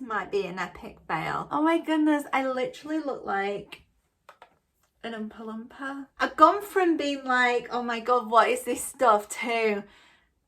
might be an epic fail. Oh my goodness, I literally look like an Oompa Loompa. I've gone from being like, oh my god, what is this stuff, to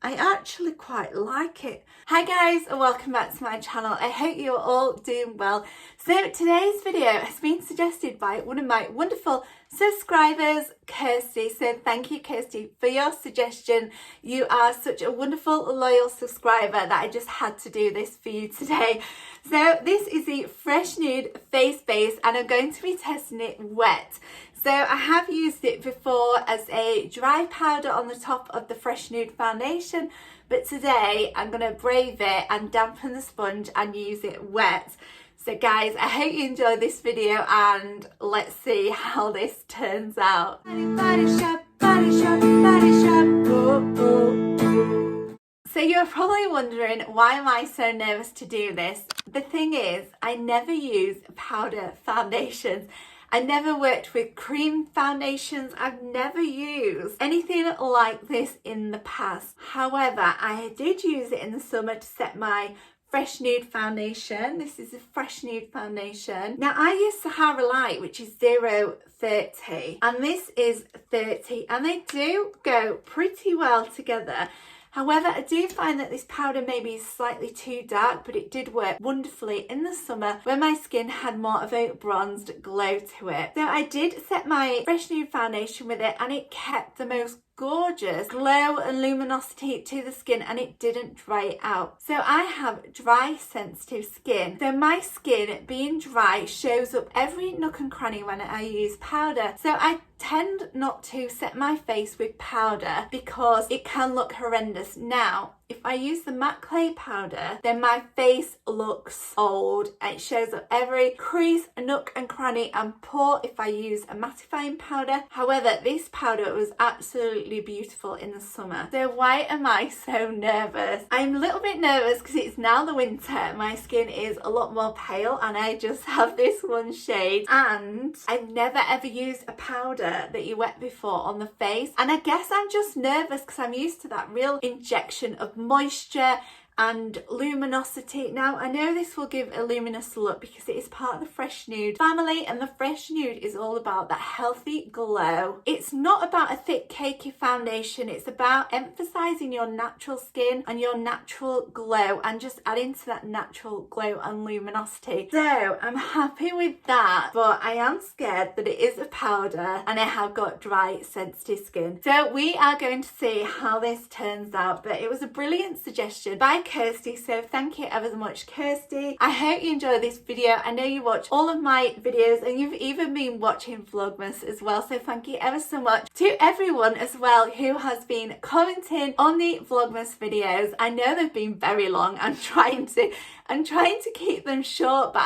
I actually quite like it. Hi guys, and welcome back to my channel. I hope you're all doing well. So today's video has been suggested by one of my wonderful subscribers, Kirsty. So thank you, Kirsty, for your suggestion. You are such a wonderful, loyal subscriber that I just had to do this for you today. So this is the Fresh Nude Face Base, and I'm going to be testing it wet. So I have used it before as a dry powder on the top of the Fresh Nude foundation, but today I'm going to brave it and dampen the sponge and use it wet. So guys, I hope you enjoyed this video and let's see how this turns out. Body shop, body shop, body shop, oh, oh, oh. So you're probably wondering, why am I so nervous to do this? The thing is, I never use powder foundations. I never worked with cream foundations. I've never used anything like this in the past. However, I did use it in the summer to set my Fresh Nude foundation. This is a Fresh Nude foundation. Now I use Sahara Light, which is 030, and this is 30, and they do go pretty well together. However, I do find that this powder maybe is slightly too dark, but it did work wonderfully in the summer when my skin had more of a bronzed glow to it. So I did set my Fresh Nude foundation with it, and it kept the most gorgeous glow and luminosity to the skin, and it didn't dry it out. So I have dry, sensitive skin. So my skin being dry shows up every nook and cranny when I use powder. So I tend not to set my face with powder because it can look horrendous. Now, if I use the matte clay powder, then my face looks old. It shows up every crease, nook and cranny and pore if I use a mattifying powder. However, this powder was absolutely beautiful in the summer. So why am I so nervous? I'm a little bit nervous because it's now the winter. My skin is a lot more pale and I just have this one shade, and I've never ever used a powder that you wet before on the face, and I guess I'm just nervous because I'm used to that real injection of moisture and luminosity. Now I know this will give a luminous look because it is part of the Fresh Nude family, and the Fresh Nude is all about that healthy glow. It's not about a thick cakey foundation, it's about emphasizing your natural skin and your natural glow and just adding to that natural glow and luminosity. So I'm happy with that, but I am scared that it is a powder and I have got dry, sensitive skin. So we are going to see how this turns out, but it was a brilliant suggestion by Kirsty, so thank you ever so much, Kirsty. I hope you enjoyed this video. I know you watch all of my videos and you've even been watching Vlogmas as well, so thank you ever so much to everyone as well who has been commenting on the Vlogmas videos. I know they've been very long. I'm trying to keep them short, but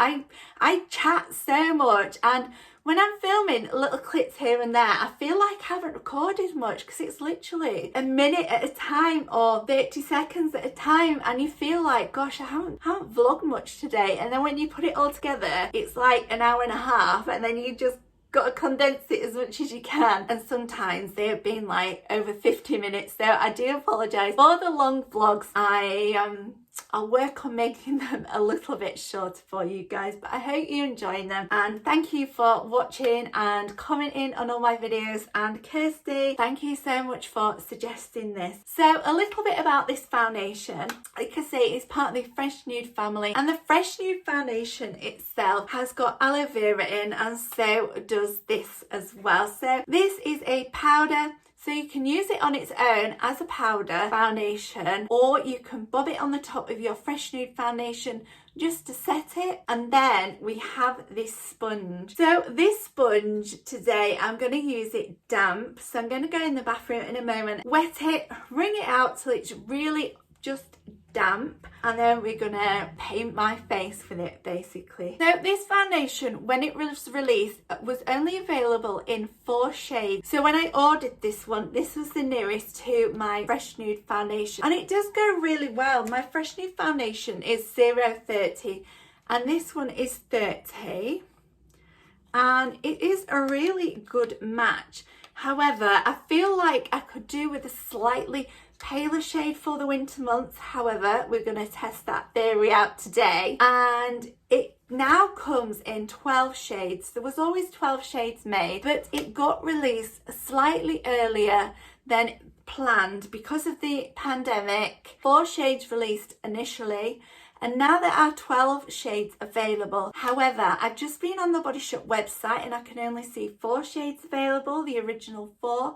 I chat so much, and when I'm filming little clips here and there, I feel like I haven't recorded much because it's literally a minute at a time or 30 seconds at a time, and you feel like, gosh, I haven't vlogged much today. And then when you put it all together, it's like an hour and a half, and then you just got to condense it as much as you can, and sometimes they have been like over 50 minutes. So I do apologise for the long vlogs. I'll work on making them a little bit shorter for you guys, but I hope you're enjoying them, and thank you for watching and commenting on all my videos. And Kirsty, thank you so much for suggesting this. So a little bit about this foundation. Like I say, it's part of the Fresh Nude family, and the Fresh Nude foundation itself has got aloe vera in, and so does this as well. So this is a powder. So you can use it on its own as a powder foundation, or you can bob it on the top of your Fresh Nude foundation just to set it. And then we have this sponge. So this sponge today, I'm going to use it damp. So I'm going to go in the bathroom in a moment, wet it, wring it out till it's really just damp, and then we're gonna paint my face with it basically. So this foundation, when it was released, was only available in 4 shades. So when I ordered this one, this was the nearest to my Fresh Nude foundation, and it does go really well. My Fresh Nude foundation is 030 and this one is 30, and it is a really good match. However, I feel like I could do with a slightly paler shade for the winter months. However, we're going to test that theory out today, and it now comes in 12 shades. There was always 12 shades made, but it got released slightly earlier than planned because of the pandemic. 4 shades released initially, and now there are 12 shades available. However, I've just been on the Body Shop website and I can only see 4 shades available, the original 4.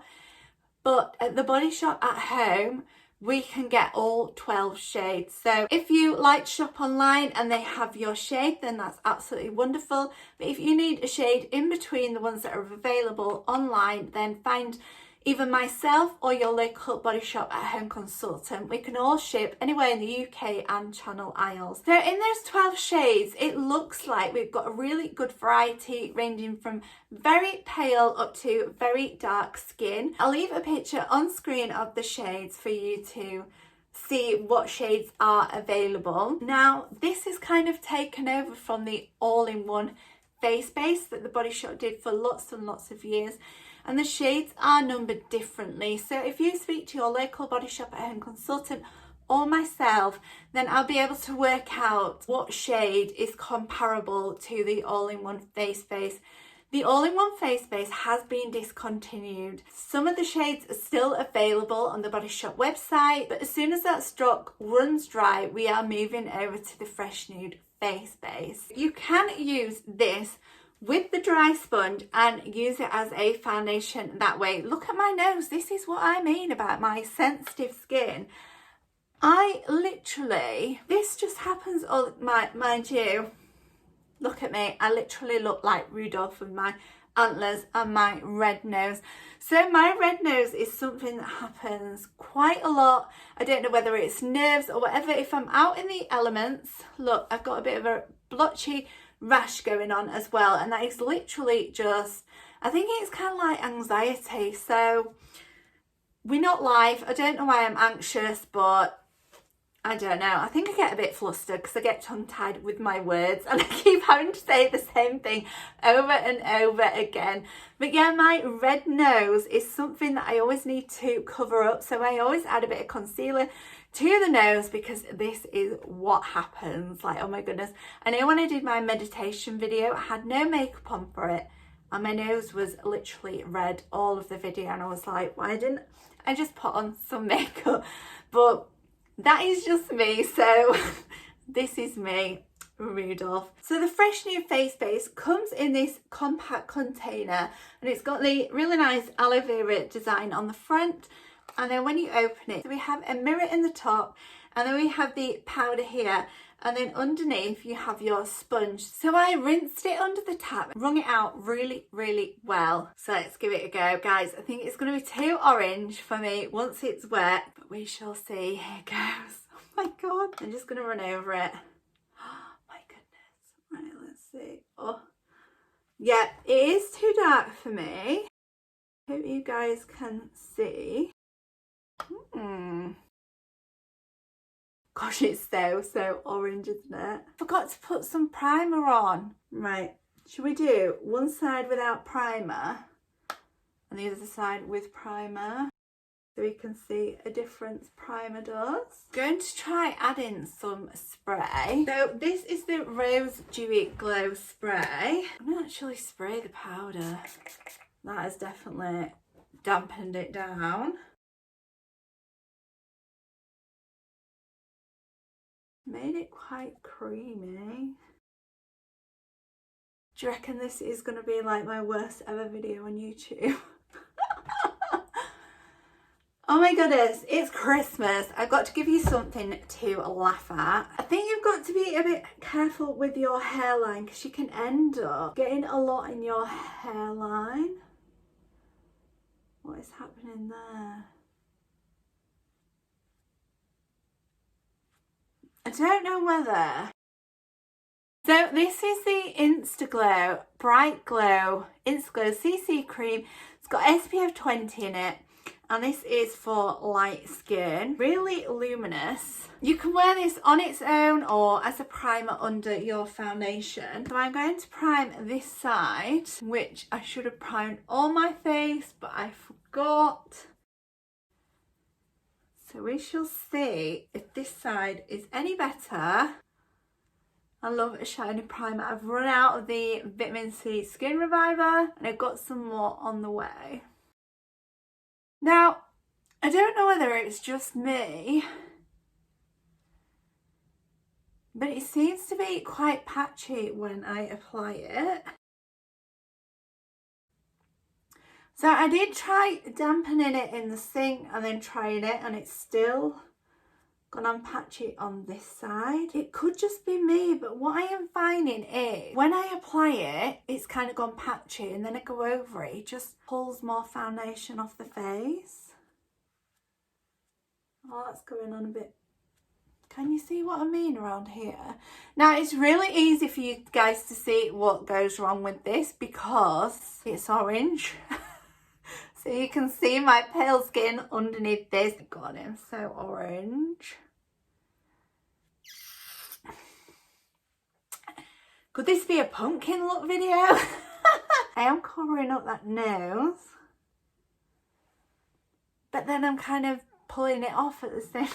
But at the Body Shop at home, we can get all 12 shades. So if you like to shop online and they have your shade, then that's absolutely wonderful. But if you need a shade in between the ones that are available online, then find either myself or your local Body Shop at home consultant. We can all ship anywhere in the UK and Channel Isles. So in those 12 shades, it looks like we've got a really good variety ranging from very pale up to very dark skin. I'll leave a picture on screen of the shades for you to see what shades are available. Now, this is kind of taken over from the all-in-one face base that the Body Shop did for lots and lots of years. And the shades are numbered differently. So if you speak to your local Body Shop at home consultant or myself, then I'll be able to work out what shade is comparable to the all-in-one face base. The all-in-one face base has been discontinued. Some of the shades are still available on the Body Shop website, but as soon as that stock runs dry, we are moving over to the Fresh Nude face base. You can use this with the dry sponge and use it as a foundation that way. Look at my nose. This is what I mean about my sensitive skin. I literally, this just happens all, mind you, look at me. I literally look like Rudolph with my antlers and my red nose. So my red nose is something that happens quite a lot. I don't know whether it's nerves or whatever. If I'm out in the elements, look, I've got a bit of a blotchy rash going on as well, and that is literally just, I think it's kind of like anxiety. So we're not live. I don't know why I'm anxious, but I don't know. I think I get a bit flustered because I get tongue-tied with my words and I keep having to say the same thing over and over again. But yeah, my red nose is something that I always need to cover up. So I always add a bit of concealer to the nose because this is what happens. Like, oh my goodness. I know when I did my meditation video, I had no makeup on for it. And my nose was literally red all of the video. And I was like, why didn't I just put on some makeup? But that is just me, so this is me, Rudolph. So the Fresh Nude face base comes in this compact container and it's got the really nice aloe vera design on the front, and then when you open it, we have a mirror in the top, and then we have the powder here, and then underneath you have your sponge. So I rinsed it under the tap, wrung it out really, really well. So let's give it a go, guys. I think it's going to be too orange for me once it's wet, but we shall see. Here it goes. Oh my God. I'm just going to run over it. Oh my goodness. Right, let's see. Oh, yeah, it is too dark for me. Hope you guys can see. Gosh, it's so orange, isn't it? Forgot to put some primer on. Right, should we do one side without primer and the other side with primer so we can see a difference primer does? Going to try adding some spray. So this is the Rose Dewy Glow spray. I'm going to actually spray the powder. That has definitely dampened it down. Made it quite creamy. Do you reckon this is going to be like my worst ever video on YouTube? Oh my goodness, it's Christmas. I've got to give you something to laugh at. I think you've got to be a bit careful with your hairline because you can end up getting a lot in your hairline. What is happening there? I don't know whether. So this is the Insta Glow Bright Glow Insta Glow CC cream. It's got SPF 20 in it, and this is for light skin. Really luminous. You can wear this on its own or as a primer under your foundation. So I'm going to prime this side, which I should have primed on my face, but I forgot. So we shall see if this side is any better. I love a shiny primer. I've run out of the Vitamin C Skin Reviver and I've got some more on the way. Now, I don't know whether it's just me, but it seems to be quite patchy when I apply it. So I did try dampening it in the sink and then trying it, and it's still gone on patchy on this side. It could just be me, but what I am finding is when I apply it, it's kind of gone patchy, and then I go over it, it just pulls more foundation off the face. Oh, that's going on a bit. Can you see what I mean around here? Now, it's really easy for you guys to see what goes wrong with this because it's orange. So you can see my pale skin underneath this. God, I'm so orange. Could this be a pumpkin look video? I am covering up that nose. But then I'm kind of pulling it off at the same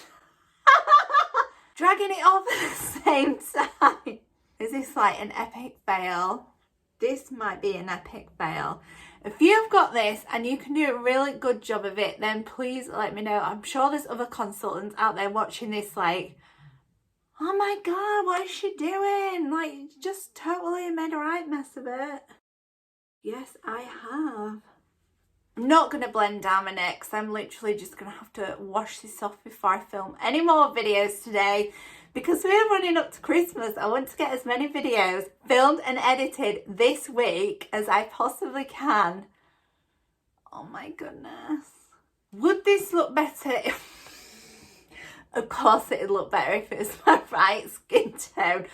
dragging it off at the same time. Is this like an epic fail? This might be an epic fail. If you've got this and you can do a really good job of it, then please let me know. I'm sure there's other consultants out there watching this like, oh my god, what is she doing? Like, just totally made a right mess of it. Yes, I have. I'm not going to blend down my neck because I'm literally just going to have to wash this off before I film any more videos today. Because we're running up to Christmas, I want to get as many videos filmed and edited this week as I possibly can. Oh my goodness. Would this look better if... Of course it'd look better if it was my right skin tone.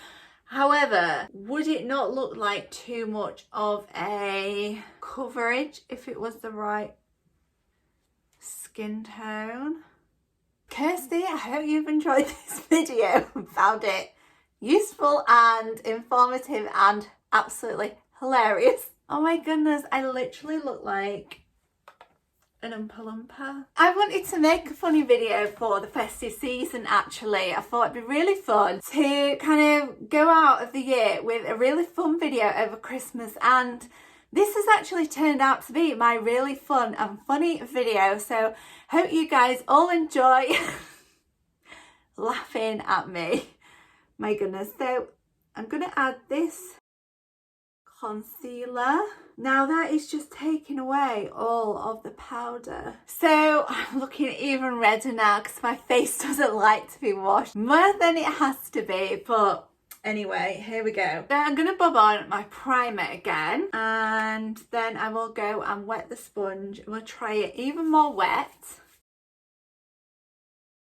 However, would it not look like too much of a coverage if it was the right skin tone? Kirsty, I hope you've enjoyed this video and found it useful and informative and absolutely hilarious. Oh my goodness, I literally look like an Oompa Loompa. I wanted to make a funny video for the festive season actually. I thought it'd be really fun to kind of go out of the year with a really fun video over Christmas, and this has actually turned out to be my really fun and funny video. So hope you guys all enjoy laughing at me. My goodness. So I'm going to add this concealer. Now that is just taking away all of the powder. So I'm looking even redder now because my face doesn't like to be washed more than it has to be. But anyway, here we go. So I'm going to bob on my primer again, and then I will go and wet the sponge and we'll try it even more wet.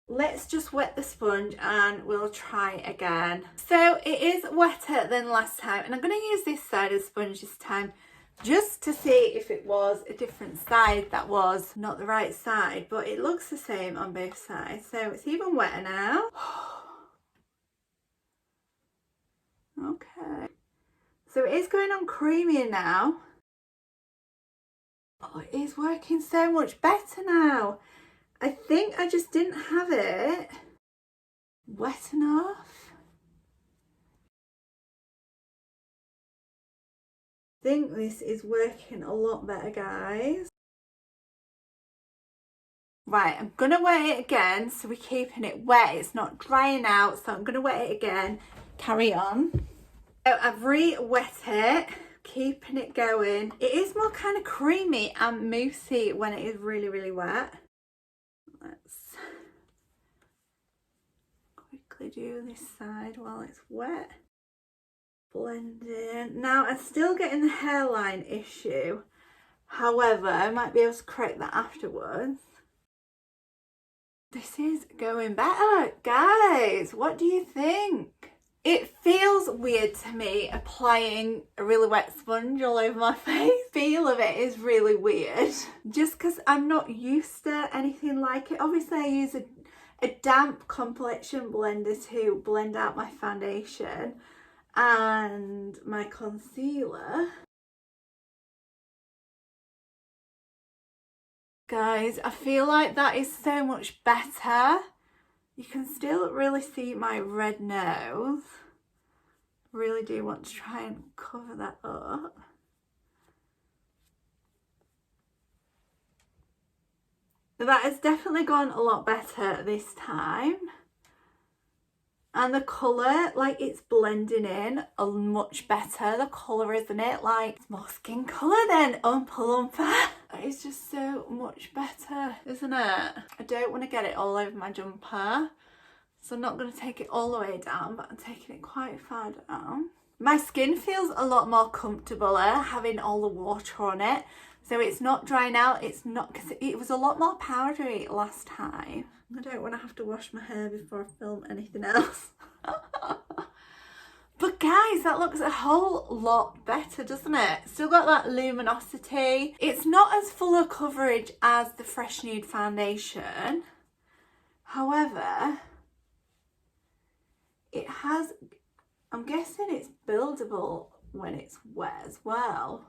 Let's just wet the sponge and we'll try again. So it is wetter than last time, and I'm going to use this side of the sponge this time just to see if it was a different side that was not the right side, but it looks the same on both sides. So it's even wetter now. Okay, so it is going on creamier now. Oh, it is working so much better now. I think I just didn't have it wet enough. I think this is working a lot better, guys. Right, I'm going to wet it again, so we're keeping it wet. It's not drying out, so I'm going to wet it again. Carry on. So I've re-wet it, keeping it going. It is more kind of creamy and moussey when it is really, really wet. Let's quickly do this side while it's wet. Blend in. Now I'm still getting the hairline issue. However, I might be able to correct that afterwards. This is going better, guys. What do you think? It feels weird to me applying a really wet sponge all over my face. The feel of it is really weird. Just because I'm not used to anything like it. Obviously I use a damp complexion blender to blend out my foundation and my concealer. Guys, I feel like that is so much better. You can still really see my red nose. Really do want to try and cover that up. That has definitely gone a lot better this time. And the colour, like, it's blending in much better. The colour, isn't it? Like, it's more skin colour than Oompa Loompa. It's just so much better, isn't it? I don't want to get it all over my jumper, so I'm not going to take it all the way down, but I'm taking it quite far down. My skin feels a lot more comfortable having all the water on it. So it's not drying out, it's not, because it was a lot more powdery last time. I don't want to have to wash my hair before I film anything else. But guys, that looks a whole lot better, doesn't it? Still got that luminosity. It's not as full of coverage as the Fresh Nude foundation. However, it has, I'm guessing it's buildable when it's wet as well.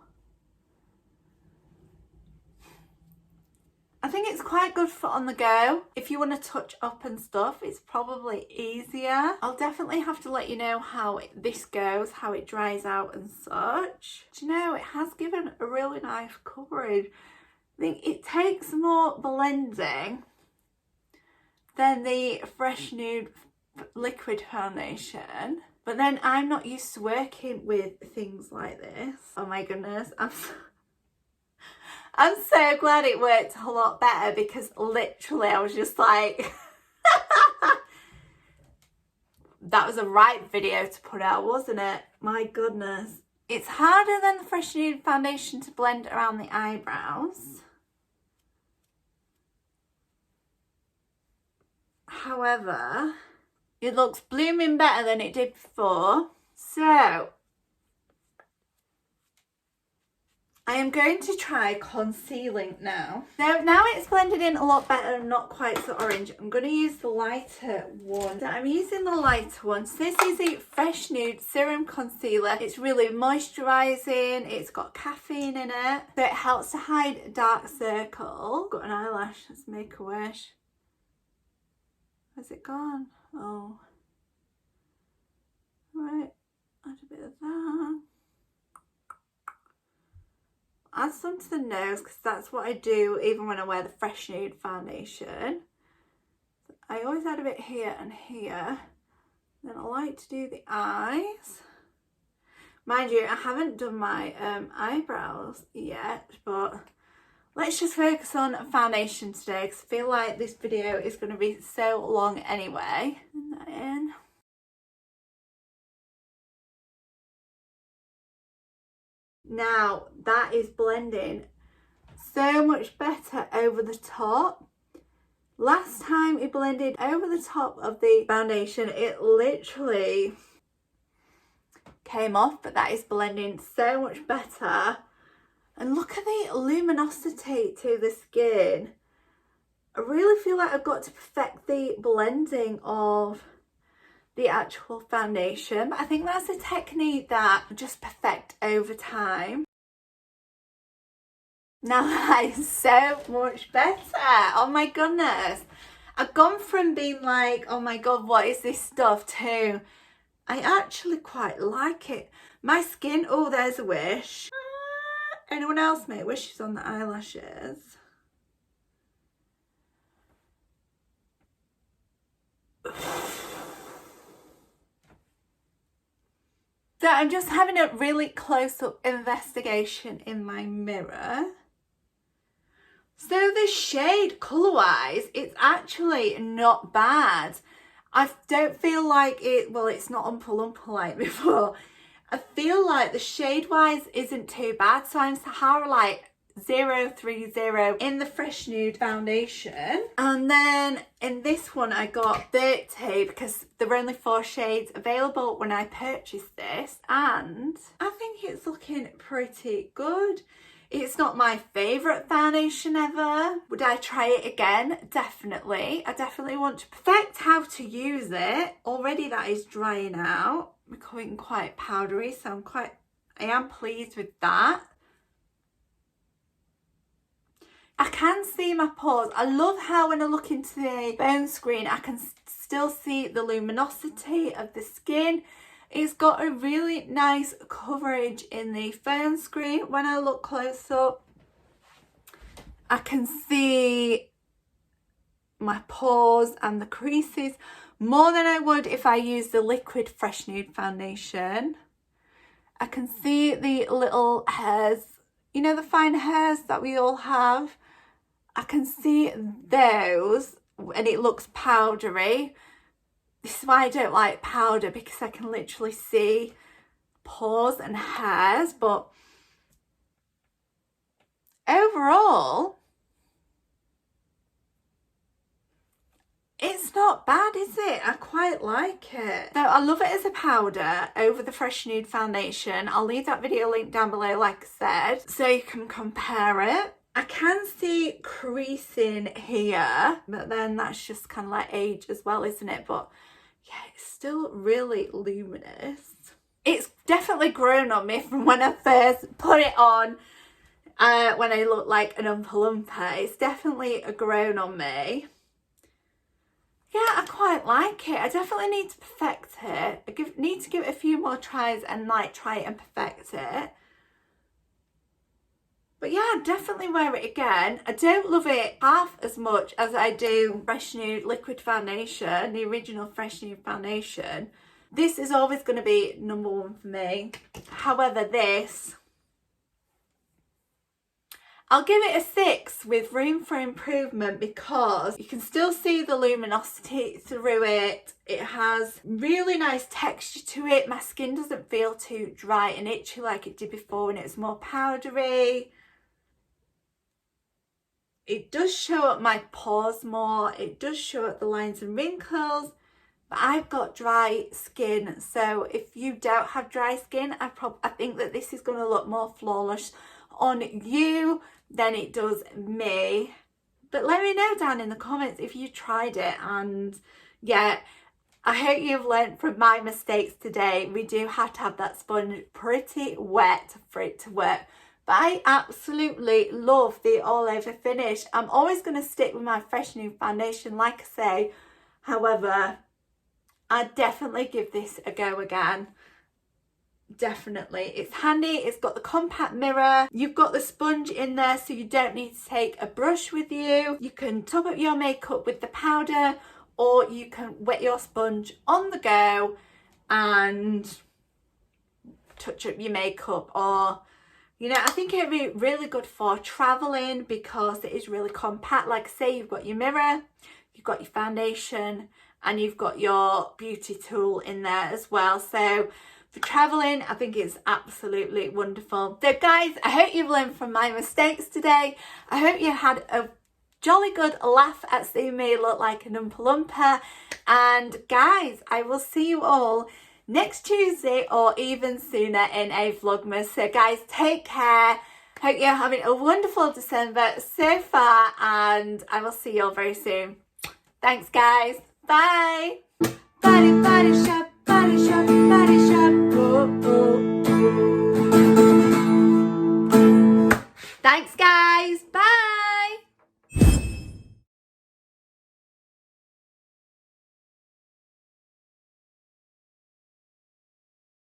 I think it's quite good for on the go. If you want to touch up and stuff, it's probably easier. I'll definitely have to let you know how this goes, how it dries out and such. Do you know, it has given a really nice coverage. I think it takes more blending than the Fresh Nude liquid foundation. But then I'm not used to working with things like this. Oh my goodness, I'm so glad it worked a lot better, because literally I was just like, that was the right video to put out, wasn't it? My goodness. It's harder than the Fresh Nude foundation to blend around the eyebrows. However, it looks blooming better than it did before. So I am going to try concealing now. Now it's blended in a lot better and not quite so orange. I'm going to use the lighter one. So I'm using the lighter one. So this is the Fresh Nude Serum Concealer. It's really moisturising. It's got caffeine in it. So it helps to hide dark circles. Got an eyelash. Let's make a wish. Where's it gone? Oh. Right. Add a bit of that. Add some to the nose, because that's what I do even when I wear the Fresh Nude foundation. I always add a bit here and here. Then I like to do the eyes. Mind you, I haven't done my eyebrows yet, but let's just focus on foundation today, because I feel like this video is going to be so long anyway. Put that in. Now that is blending so much better over the top. Last time it blended over the top of the foundation, it literally came off, but that is blending so much better. And look at the luminosity to the skin. I really feel like I've got to perfect the blending of the actual foundation, but I think that's a technique that I just perfect over time. Now that is so much better. Oh my goodness, I've gone from being like, oh my god, what is this stuff, to I actually quite like it. My skin, oh, there's a wish. Anyone else make wishes on the eyelashes? So I'm just having a really close-up investigation in my mirror. So the shade colour-wise, it's actually not bad. I don't feel like it, well, it's not Oompa Loompa like before. I feel like the shade-wise isn't too bad. So I'm Sahara Light 030 in the Fresh Nude foundation, and then in this one I got 30 because there were only 4 shades available when I purchased this, and I think it's looking pretty good. It's not my favourite foundation ever. Would I try it again? Definitely. I definitely want to perfect how to use it. Already that is drying out, becoming quite powdery, so I am pleased with that. I can see my pores. I love how when I look into the phone screen, I can still see the luminosity of the skin. It's got a really nice coverage in the phone screen. When I look close up, I can see my pores and the creases more than I would if I use the liquid Fresh Nude foundation. I can see the little hairs, you know, the fine hairs that we all have. I can see those and it looks powdery. This is why I don't like powder, because I can literally see pores and hairs. But overall, it's not bad, is it? I quite like it. So I love it as a powder over the Fresh Nude foundation. I'll leave that video link down below, like I said, so you can compare it. I can see creasing here, but then that's just kind of like age as well, isn't it? But yeah, it's still really luminous. It's definitely grown on me from when I first put it on, when I looked like an Oompa Loompa. It's definitely grown on me. Yeah, I quite like it. I definitely need to perfect it. I need to give it a few more tries and like try it and perfect it. But yeah, I'd definitely wear it again. I don't love it half as much as I do Fresh Nude liquid foundation, the original Fresh Nude foundation. This is always going to be number one for me. However, this, I'll give it a 6 with room for improvement, because you can still see the luminosity through it. It has really nice texture to it. My skin doesn't feel too dry and itchy like it did before when it was more powdery. It does show up my pores more. It does show up the lines and wrinkles. But I've got dry skin, so if you don't have dry skin, I think that this is going to look more flawless on you than it does me. But let me know down in the comments if you tried it. And yeah, I hope you've learned from my mistakes today. We do have to have that sponge pretty wet for it to work. But I absolutely love the all over finish. I'm always going to stick with my Fresh Nude foundation, like I say. However, I'd definitely give this a go again. Definitely. It's handy. It's got the compact mirror. You've got the sponge in there, so you don't need to take a brush with you. You can top up your makeup with the powder, or you can wet your sponge on the go and touch up your makeup. Or, you know, I think it'd be really good for traveling because it is really compact. Like I say, you've got your mirror, you've got your foundation, and you've got your beauty tool in there as well. So for traveling, I think it's absolutely wonderful. So guys, I hope you've learned from my mistakes today. I hope you had a jolly good laugh at seeing me look like an Oompa Loompa. And guys, I will see you all next Tuesday or even sooner in a Vlogmas. So guys, take care. Hope you're having a wonderful December so far, and I will see you all very soon. Thanks guys. Bye. Body, body shop, body shop, body shop. Oh, oh, oh. Thanks guys.